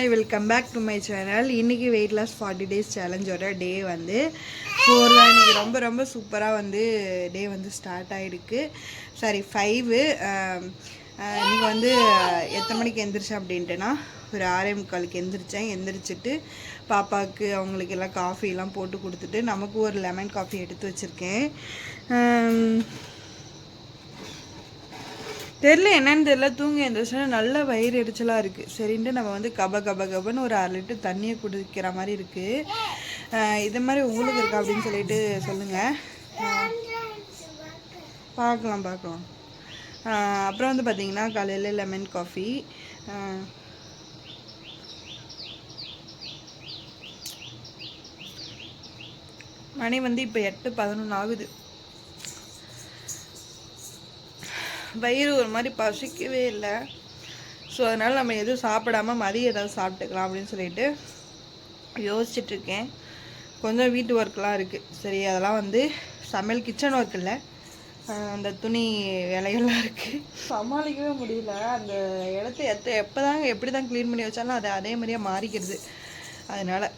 Hi welcome back to my channel. இன்றைக்கி weight loss 40 days சேலஞ்சோட day வந்து 4 தான். இன்றைக்கி ரொம்ப ரொம்ப சூப்பராக வந்து டே வந்து ஸ்டார்ட் ஆகிருக்கு. சாரி 5. இன்றைக்கி வந்து எத்தனை மணிக்கு எந்திரிச்சேன் அப்படின்ட்டுனா ஒரு 6:45 எந்திரிச்சேன். எந்திரிச்சிட்டு பாப்பாவுக்கு அவங்களுக்கு எல்லாம் காஃபிலாம் போட்டு கொடுத்துட்டு நமக்கு ஒரு லெமன் காஃபி எடுத்து வச்சுருக்கேன். தெரில என்னன்னு தெரில, தூங்கி எழுந்திரிச்சா நல்ல வயிறு எரிச்சலாக இருக்குது. சரின்ட்டு நம்ம வந்து கபன்னு ஒரு 1/2 லிட்டர் தண்ணியை குடிக்கிற மாதிரி இருக்குது. இது மாதிரி உங்களுக்கு இருக்கா அப்படின்னு சொல்லிட்டு சொல்லுங்கள். பார்க்கலாம். அப்புறம் வந்து பார்த்திங்கன்னா காலையில் லெமன் காஃபி. மணி வந்து இப்போ 8:11 ஆகுது. வயிறு ஒரு மாதிரி பசிக்கவே இல்லை. ஸோ அதனால் நம்ம எதுவும் சாப்பிடாமல் மதியம் ஏதாவது சாப்பிட்டுக்கலாம் அப்படின்னு சொல்லிட்டு யோசிச்சுட்ருக்கேன். கொஞ்சம் வீட்டு ஒர்க்லாம் இருக்குது. சரி, அதெல்லாம் வந்து சமையல் கிச்சன் ஒர்க் இல்லை, அந்த துணி வேலைகள்லாம் இருக்குது. சமாளிக்கவே முடியல. அந்த இடத்த எப்போ தாங்க எப்படி தான் க்ளீன் பண்ணி வச்சாலும் அது அதே மாதிரியே மாறிக்கிறது. அதனால்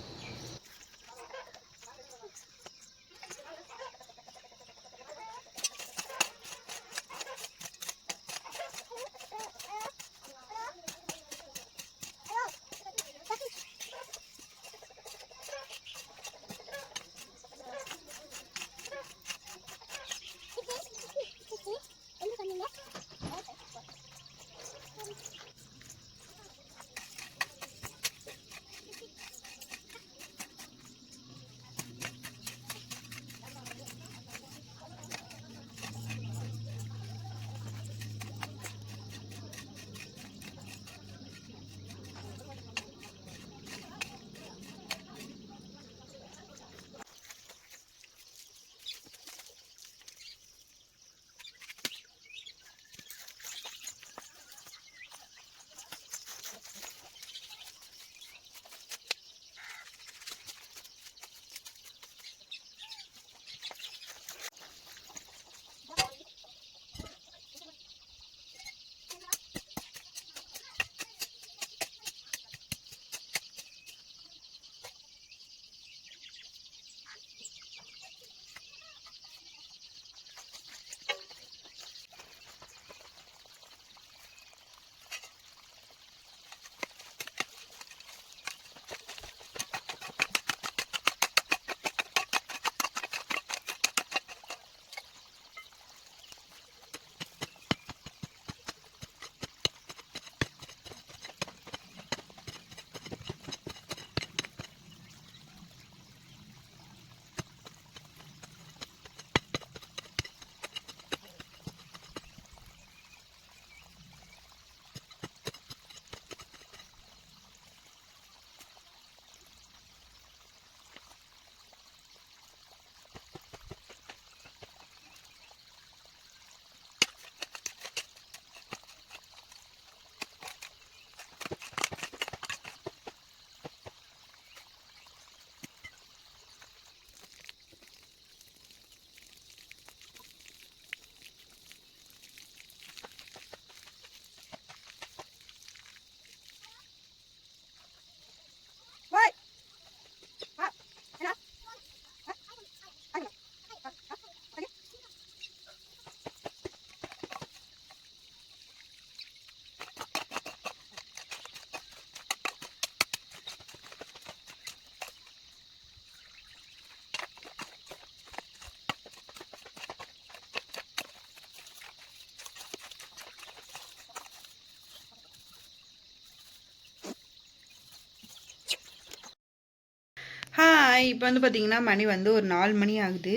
இப்போ வந்து பார்த்திங்கன்னா மணி வந்து ஒரு 4 மணி ஆகுது.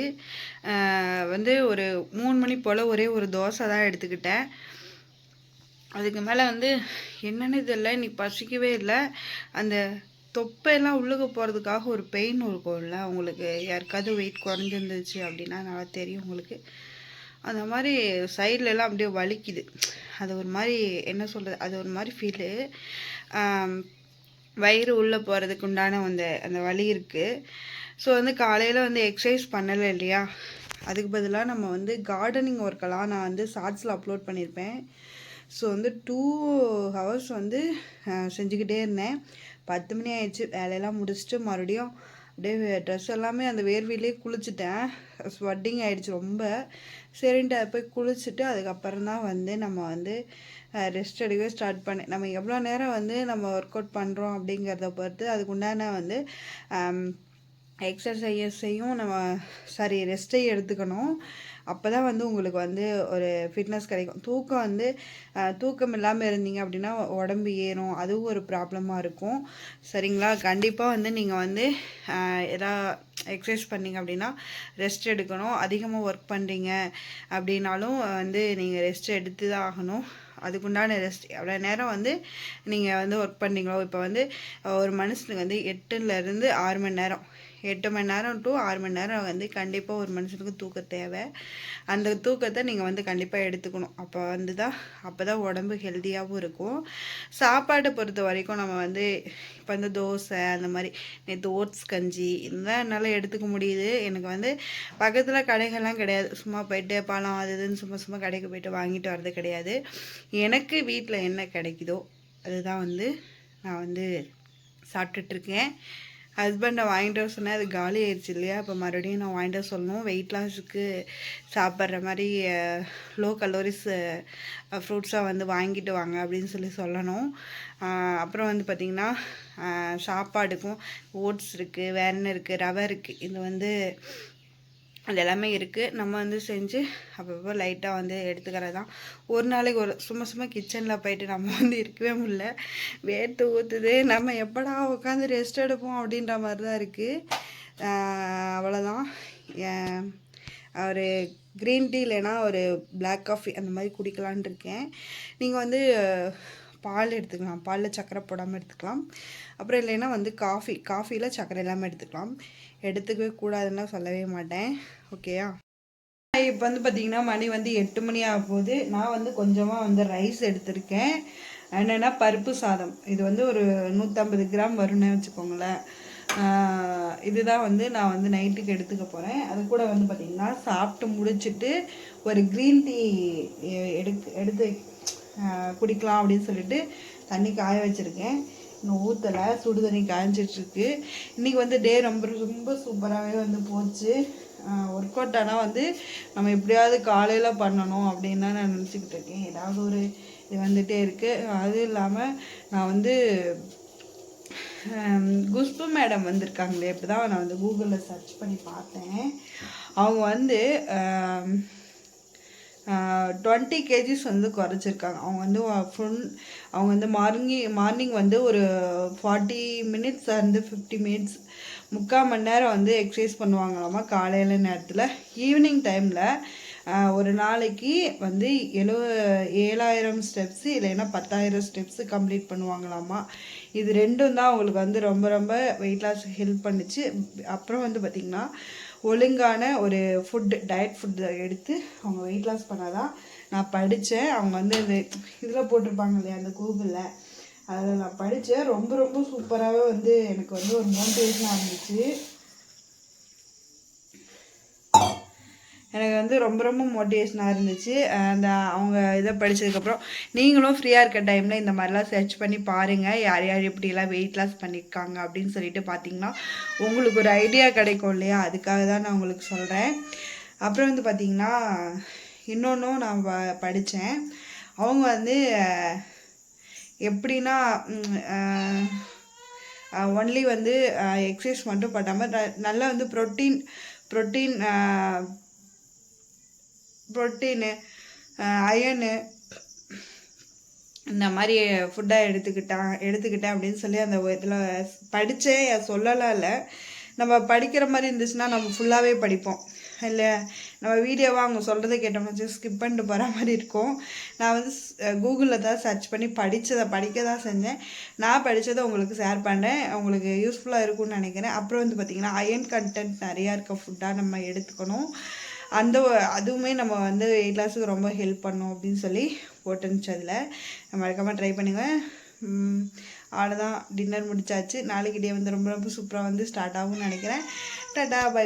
வந்து ஒரு 3 மணி போல் ஒரே ஒரு தோசை தான் எடுத்துக்கிட்டேன். அதுக்கு மேலே வந்து என்னென்னு தெரியல, இன்னைக்கு பசிக்கவே இல்லை. அந்த தொப்பையெல்லாம் உள்ளுக்கு போகிறதுக்காக ஒரு பெயின் இருக்கும்ல, உங்களுக்கு யாருக்காவது வெயிட் குறைஞ்சிருந்துச்சு அப்படின்னா நல்லா தெரியும் உங்களுக்கு. அந்த மாதிரி சைட்லலாம் அப்படியே வலிக்குது. அது ஒரு மாதிரி என்ன சொல்கிறது, அது ஒரு மாதிரி ஃபீலு. வயிறு உள்ளே போகிறதுக்கு உண்டான அந்த வலி இருக்குது. ஸோ வந்து காலையில் வந்து எக்ஸசைஸ் பண்ணலை இல்லையா, அதுக்கு பதிலாக நம்ம வந்து கார்டனிங் ஒர்க்கெல்லாம் நான் வந்து ஷார்ட்ஸில் அப்லோட் பண்ணியிருப்பேன். ஸோ வந்து 2 hours வந்து செஞ்சுக்கிட்டே இருந்தேன். 10 மணி ஆயிடுச்சு. வேலையெல்லாம் முடிச்சுட்டு மறுபடியும் அப்படியே ட்ரெஸ் எல்லாமே அந்த வேர்வையிலே குளிச்சுட்டேன். ஸ்வெட்டிங் ஆகிடுச்சு ரொம்ப. சரின்ட்டு அதை போய் குளிச்சுட்டு அதுக்கப்புறம் தான் வந்து நம்ம வந்து ரெஸ்ட் எடுக்கவே ஸ்டார்ட் பண்ணேன். நம்ம எவ்வளோ நேரம் வந்து நம்ம ஒர்க் அவுட் பண்ணுறோம் அப்படிங்கிறத பொறுத்து அதுக்குண்டான வந்து எக்ஸசைஸையும் நம்ம ரெஸ்ட்டையும் எடுத்துக்கணும். அப்போ தான் வந்து உங்களுக்கு வந்து ஒரு ஃபிட்னஸ் கிடைக்கும். தூக்கம் வந்து தூக்கம் இல்லாமல் இருந்தீங்க அப்படின்னா உடம்பு ஏறும், அதுவும் ஒரு ப்ராப்ளமாக இருக்கும். சரிங்களா? கண்டிப்பாக வந்து நீங்கள் வந்து எக்ஸசைஸ் பண்ணிங்க அப்படின்னா ரெஸ்ட் எடுக்கணும். அதிகமாக ஒர்க் பண்ணுறீங்க அப்படின்னாலும் வந்து நீங்கள் ரெஸ்ட் எடுத்து தான் ஆகணும். அதுக்குண்டான ரெஸ்ட் எவ்வளோ நேரம் வந்து நீங்கள் வந்து ஒர்க் பண்ணுறீங்களோ, இப்போ வந்து ஒரு மனுஷனுக்கு வந்து 8லேருந்து 6 மணி நேரம் 8 மணி நேரம் டு 6 மணி நேரம் வந்து கண்டிப்பாக ஒரு மனுஷனுக்கு தூக்கம் தேவை. அந்த தூக்கத்தை நீங்கள் வந்து கண்டிப்பாக எடுத்துக்கணும். அப்போ தான் உடம்பு ஹெல்த்தியாகவும் இருக்கும். சாப்பாட்டை பொறுத்த வரைக்கும் நம்ம வந்து இப்போ வந்து தோசை அந்த மாதிரி நேற்று ஓட்ஸ் கஞ்சி இதுதான் என்னால் எடுத்துக்க முடியுது. எனக்கு வந்து பக்கத்தில் கடைகள்லாம் கிடையாது. சும்மா போயிட்டு பழம் அது இதுன்னு சும்மா கடைக்கு போயிட்டு வாங்கிட்டு வர்றது கிடையாது. எனக்கு வீட்டில் என்ன கிடைக்குதோ அதுதான் வந்து நான் வந்து சாப்பிட்டுட்ருக்கேன். ஹஸ்பண்டை வாங்கிட்டு வர சொன்னேன், அது காலி ஆயிடுச்சு இல்லையா? இப்போ மறுபடியும் நான் வாங்கிட்டு வர சொல்லணும். வெயிட் லாஸுக்கு சாப்பிட்ற மாதிரி லோ கலோரிஸ் ஃப்ரூட்ஸாக வந்து வாங்கிட்டு வாங்க அப்படின்னு சொல்லணும். அப்புறம் வந்து பார்த்திங்கன்னா சாப்பாடுக்கும் ஓட்ஸ் இருக்குது, வேறு என்ன இருக்குது, ரவை இருக்குது. இது வந்து அது எல்லாமே இருக்குது. நம்ம வந்து செஞ்சு அப்பப்போ லைட்டாக வந்து எடுத்துக்கிறது தான். ஒரு நாளைக்கு ஒரு சும்மா கிச்சனில் போயிட்டு நம்ம வந்து இருக்கவே முடியல. வேர்த்து ஊற்றுது. நம்ம எப்படா உட்காந்து ரெஸ்ட் எடுப்போம் அப்படின்ற மாதிரி தான் இருக்குது. அவ்வளோதான். ஒரு க்ரீன் டீ இல்லைன்னா ஒரு பிளாக் காஃபி அந்த மாதிரி குடிக்கலான் இருக்கேன். நீங்கள் வந்து பால் எடுத்துக்கலாம். பாலில் சர்க்கரை போடாமல் எடுத்துக்கலாம். அப்புறம் இல்லைன்னா வந்து காஃபியில் சர்க்கரை இல்லாமல் எடுத்துக்கலாம். எடுத்துக்கவே கூடாதுன்னா சொல்லவே மாட்டேன். ஓகேயா? இப்போ வந்து பார்த்திங்கன்னா மணி வந்து 8 மணி ஆக போகுது. நான் வந்து கொஞ்சமாக வந்து ரைஸ் எடுத்திருக்கேன். என்னென்னா பருப்பு சாதம். இது வந்து ஒரு 150 கிராம் வரும்னு வச்சுக்கோங்களேன். இதுதான் வந்து நான் வந்து நைட்டுக்கு எடுத்துக்க போகிறேன். அது கூட வந்து பார்த்திங்கன்னா சாப்பிட்டு முடிச்சுட்டு ஒரு க்ரீன் டீ எடுத்து குடிக்கலாம் அப்படின்னு சொல்லிட்டு தண்ணி காய வச்சுருக்கேன். இன்னும் ஊற்றலை, சுடு தண்ணி காய்ஞ்சிட்ருக்கு. இன்றைக்கி வந்து டே ரொம்ப சூப்பராகவே வந்து போச்சு. ஒர்க் அவுட் ஆனால் வந்து நம்ம எப்படியாவது காலையில் பண்ணணும் அப்படின்னு தான் நான் நினச்சிக்கிட்டு இருக்கேன். ஏதாவது ஒரு இது வந்துகிட்டே இருக்குது. அதுவும் இல்லாமல் நான் வந்து குஷ்பு மேடம் வந்திருக்காங்களே, இப்படி தான் நான் வந்து கூகுளில் சர்ச் பண்ணி பார்த்தேன். அவங்க வந்து 20 kgs வந்து குறைச்சிருக்காங்க. அவங்க வந்து மார்னிங் வந்து ஒரு 40 minutes and 50 minutes 3/4 மணி நேரம் வந்து எக்ஸசைஸ் பண்ணுவாங்களாமா காலையில் நேரத்தில். ஈவினிங் டைமில் ஒரு நாளைக்கு வந்து 7,000 ஸ்டெப்ஸு இல்லைன்னா 10,000 ஸ்டெப்ஸு கம்ப்ளீட் பண்ணுவாங்களாமா. இது ரெண்டும் தான் அவங்களுக்கு வந்து ரொம்ப வெயிட் லாஸ் ஹெல்ப் பண்ணிச்சு. அப்புறம் வந்து பார்த்திங்கன்னா ஒழுங்கான ஒரு டயட் ஃபுட்டு எடுத்து அவங்க வெயிட் லாஸ் பண்ணாதான் நான் படித்தேன். அவங்க வந்து இந்த இதில் போட்டிருப்பாங்க இல்லையா அந்த கூகுளில், அதில் நான் படித்தேன். ரொம்ப சூப்பராகவே வந்து எனக்கு வந்து ஒரு மோட்டிவேஷனாக இருந்துச்சு. எனக்கு வந்து ரொம்ப மோட்டிவேஷனாக இருந்துச்சு. அவங்க இதை படித்ததுக்கப்புறம் நீங்களும் ஃப்ரீயாக இருக்க டைமில் இந்த மாதிரிலாம் சர்ச் பண்ணி பாருங்கள். யார் எப்படிலாம் வெயிட் லாஸ் பண்ணியிருக்காங்க அப்படின்னு சொல்லிட்டு பார்த்தீங்கன்னா உங்களுக்கு ஒரு ஐடியா கிடைக்கும் இல்லையா? அதுக்காக தான் நான் உங்களுக்கு சொல்கிறேன். அப்புறம் வந்து பார்த்திங்கன்னா இன்னொன்றும் நான் படித்தேன். அவங்க வந்து எப்படின்னா ஒன்லி வந்து எக்ஸசைஸ் மட்டும் பண்ணாமல் நல்லா வந்து ப்ரோட்டீனு அயனு இந்த மாதிரி ஃபுட்டாக எடுத்துக்கிட்டேன் அப்படின்னு சொல்லி அந்த இதில் படித்தேன். சொல்லலாம் இல்லை, நம்ம படிக்கிற மாதிரி இருந்துச்சுன்னா நம்ம ஃபுல்லாகவே படிப்போம் இல்லை, நம்ம வீடியோவாக அவங்க சொல்கிறத கேட்டோம்னா ஸ்கிப் பண்ணிட்டு போகிற மாதிரி இருக்கும். நான் வந்து கூகுளில் தான் சர்ச் பண்ணி படிக்க தான் செஞ்சேன். நான் படித்ததை உங்களுக்கு ஷேர் பண்ணுறேன். உங்களுக்கு யூஸ்ஃபுல்லாக இருக்கும்னு நினைக்கிறேன். அப்புறம் வந்து பார்த்திங்கன்னா அயன் கண்டென்ட் நிறையா இருக்க ஃபுட்டாக நம்ம எடுத்துக்கணும். அதுவுமே நம்ம வந்து வெயிட் லாஸுக்கு ரொம்ப ஹெல்ப் பண்ணும் அப்படின்னு சொல்லி போட்டுருந்துச்சு. அதில் மறக்காமல் ட்ரை பண்ணுங்கள். அவ்வளோதான், டின்னர் முடிச்சாச்சு. நாளைக்கு டே வந்து ரொம்ப சூப்பராக வந்து ஸ்டார்ட் ஆகும்னு நினைக்கிறேன். டாடா, பை.